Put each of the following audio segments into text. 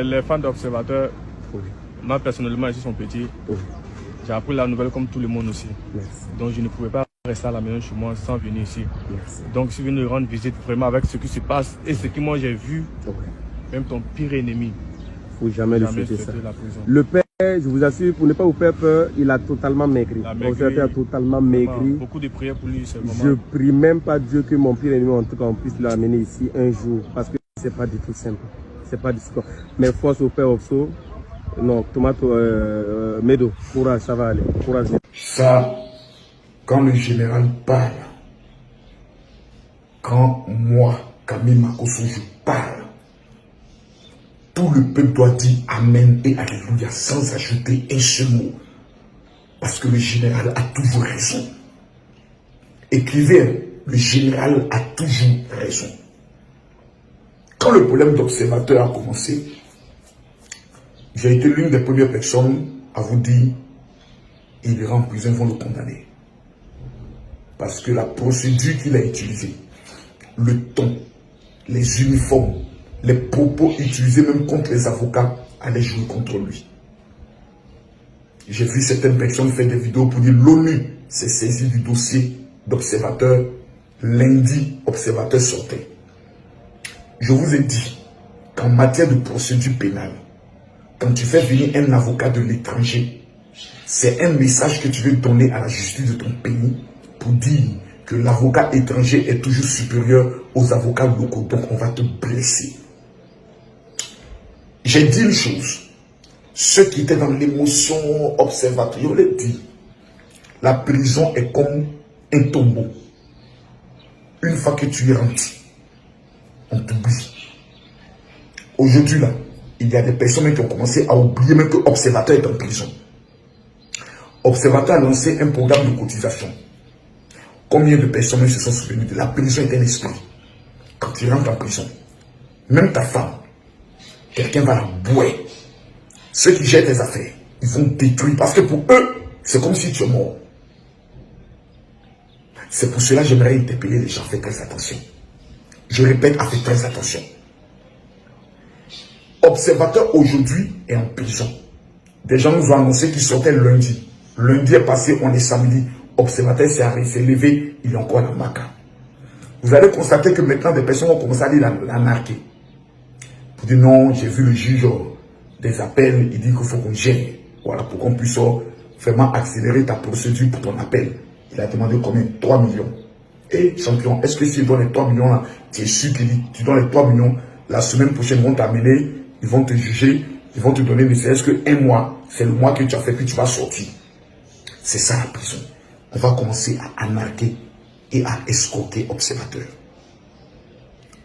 les fans d'observateurs, Oui. moi personnellement, ici sont petits. Oui. J'ai appris la nouvelle comme tout le monde aussi. Merci. Donc je ne pouvais pas rester à la maison chez moi sans venir ici. Merci. Donc je suis venu rendre visite vraiment avec ce qui se passe et ce que moi j'ai vu, même ton pire ennemi. Il ne faut jamais le souhaiter ça. Le père, je vous assure, pour ne pas vous faire peur, il a totalement maigri. L'observateur a totalement maigri. Beaucoup de prières pour lui. Je prie même pas Dieu que mon pire ennemi, en tout cas, on puisse l'amener ici un jour. Parce que c'est pas du tout simple. C'est pas du tout. Mais force au père Oxo. Non, Tomato, Medo, courage, ça va aller. Courage. Ça, quand le général parle, quand moi, Camille Makosso, je parle, tout le peuple doit dire Amen et Alléluia sans ajouter un seul mot. Parce que le général a toujours raison. Écrivez, le général a toujours raison. Quand le problème d'observateur a commencé, j'ai été l'une des premières personnes à vous dire il ira en prison, ils vont le condamner. Parce que la procédure qu'il a utilisée, le ton, les uniformes, les propos utilisés même contre les avocats allaient jouer contre lui. J'ai vu certaines personnes faire des vidéos pour dire l'ONU s'est saisie du dossier d'observateur. Lundi, observateur sortait. Je vous ai dit qu'en matière de procédure pénale, quand tu fais venir un avocat de l'étranger, c'est un message que tu veux donner à la justice de ton pays pour dire que l'avocat étranger est toujours supérieur aux avocats locaux. Donc on va te blesser. J'ai dit une chose. Ceux qui étaient dans l'émotion observatoire, je l'ai dit. La prison est comme un tombeau. Une fois que tu y rentres, on t'oublie. Aujourd'hui, là, il y a des personnes qui ont commencé à oublier même que Observateur est en prison. Observateur a lancé un programme de cotisation. Combien de personnes se sont souvenues de la prison est un esprit. Quand tu rentres en prison, même ta femme, quelqu'un va la bouer. Ceux qui gèrent tes affaires, ils vont détruire. Parce que pour eux, c'est comme si tu es mort. C'est pour cela que j'aimerais interpeller les gens. Faites très attention. Je répète, faites très attention. Observateur aujourd'hui est en prison. Des gens nous ont annoncé qu'il sortait lundi. Lundi est passé, on est samedi. Observateur s'est levé, il est encore à la maca. Vous allez constater que maintenant des personnes ont commencé à dire la narquer. Pour dire non, j'ai vu le juge des appels, il dit qu'il faut qu'on gère. Voilà, pour qu'on puisse vraiment accélérer ta procédure pour ton appel. Il a demandé combien? 3 millions. Et champion, est-ce que s'il donne les 3 millions là, tu es sûr qu'il dit, tu donnes les 3 millions, la semaine prochaine, ils vont t'amener, ils vont te juger, ils vont te donner, mais c'est est-ce qu'un mois, c'est le mois que tu as fait, puis tu vas sortir. C'est ça la prison. On va commencer à narquer et à escroquer observateur.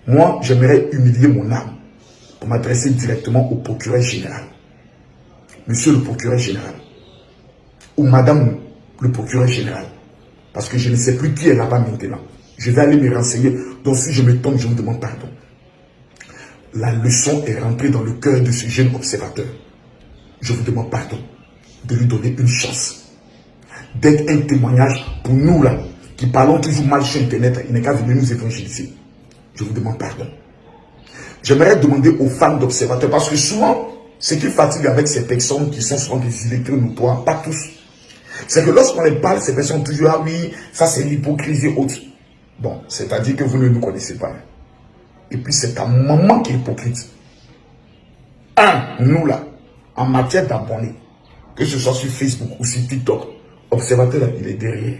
Moi, j'aimerais humilier mon âme pour m'adresser directement au procureur général. Monsieur le procureur général, ou madame le procureur général, parce que je ne sais plus qui est là-bas maintenant. Je vais aller me renseigner, donc si je me tombe, je me demande pardon. La leçon est rentrée dans le cœur de ce jeune observateur. Je vous demande pardon de lui donner une chance, d'être un témoignage pour nous là, qui parlons toujours mal sur Internet, il n'est qu'à venir nous évangéliser. Je vous demande pardon. J'aimerais demander aux fans d'observateurs, parce que souvent, ce qui fatigue avec ces personnes qui sont souvent des illettrés notoires, pas tous, c'est que lorsqu'on les parle, ces personnes toujours, ah oui, ça c'est l'hypocrisie haute. Bon, c'est-à-dire que vous ne nous connaissez pas. Et puis c'est ta maman qui est hypocrite. Nous là, en matière d'abonnés, que ce soit sur Facebook ou sur TikTok, observateur, il est derrière.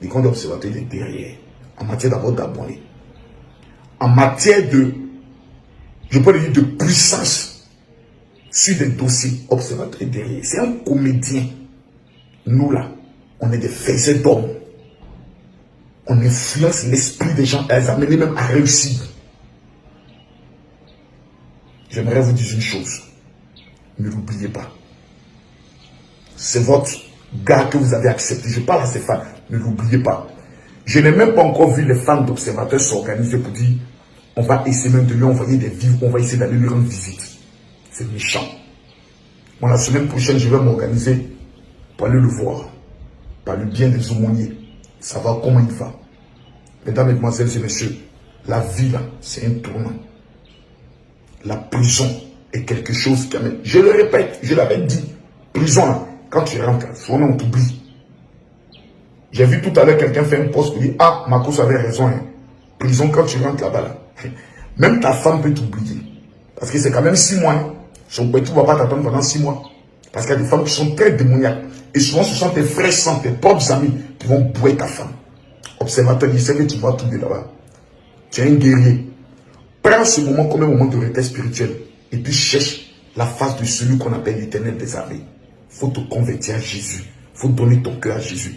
Les comptes d'observateur, il est derrière. En matière d'abonnés. En matière de, je peux le dire, de puissance sur des dossiers, observateur est derrière. C'est un comédien. Nous là, on est des faiseurs d'hommes. On influence l'esprit des gens à les amener même à réussir. J'aimerais vous dire une chose. Ne l'oubliez pas. C'est votre gars que vous avez accepté. Je parle à ces fans. Ne l'oubliez pas. Je n'ai même pas encore vu les fans d'observateurs s'organiser pour dire on va essayer même de lui envoyer des vivres, on va essayer d'aller lui rendre visite. C'est méchant. Moi, la semaine prochaine, je vais m'organiser pour aller le voir. Par le bien des aumôniers. Savoir comment il va. Mesdames, Mesdemoiselles et Messieurs, la vie là, c'est un tournant. La prison est quelque chose qui amène. Je le répète, je l'avais dit. Prison, là, quand tu rentres, souvent on t'oublie. J'ai vu tout à l'heure quelqu'un faire un post pour dire, ah, Marcos avait raison. Hein. Prison, quand tu rentres là-bas, là, même ta femme peut t'oublier. Parce que c'est quand même 6 mois. Hein. Son petit ne va pas t'attendre pendant 6 mois. Parce qu'il y a des femmes qui sont très démoniaques. Et souvent, ce sont tes frères sans tes propres amis qui vont bouer ta femme. Observateur, il sait que tu vois tout de là-bas. Tu es un guerrier. Prends ce moment comme un moment de retraite spirituelle. Et puis cherche la face de celui qu'on appelle l'Éternel des armées. Il faut te convertir à Jésus. Il faut donner ton cœur à Jésus.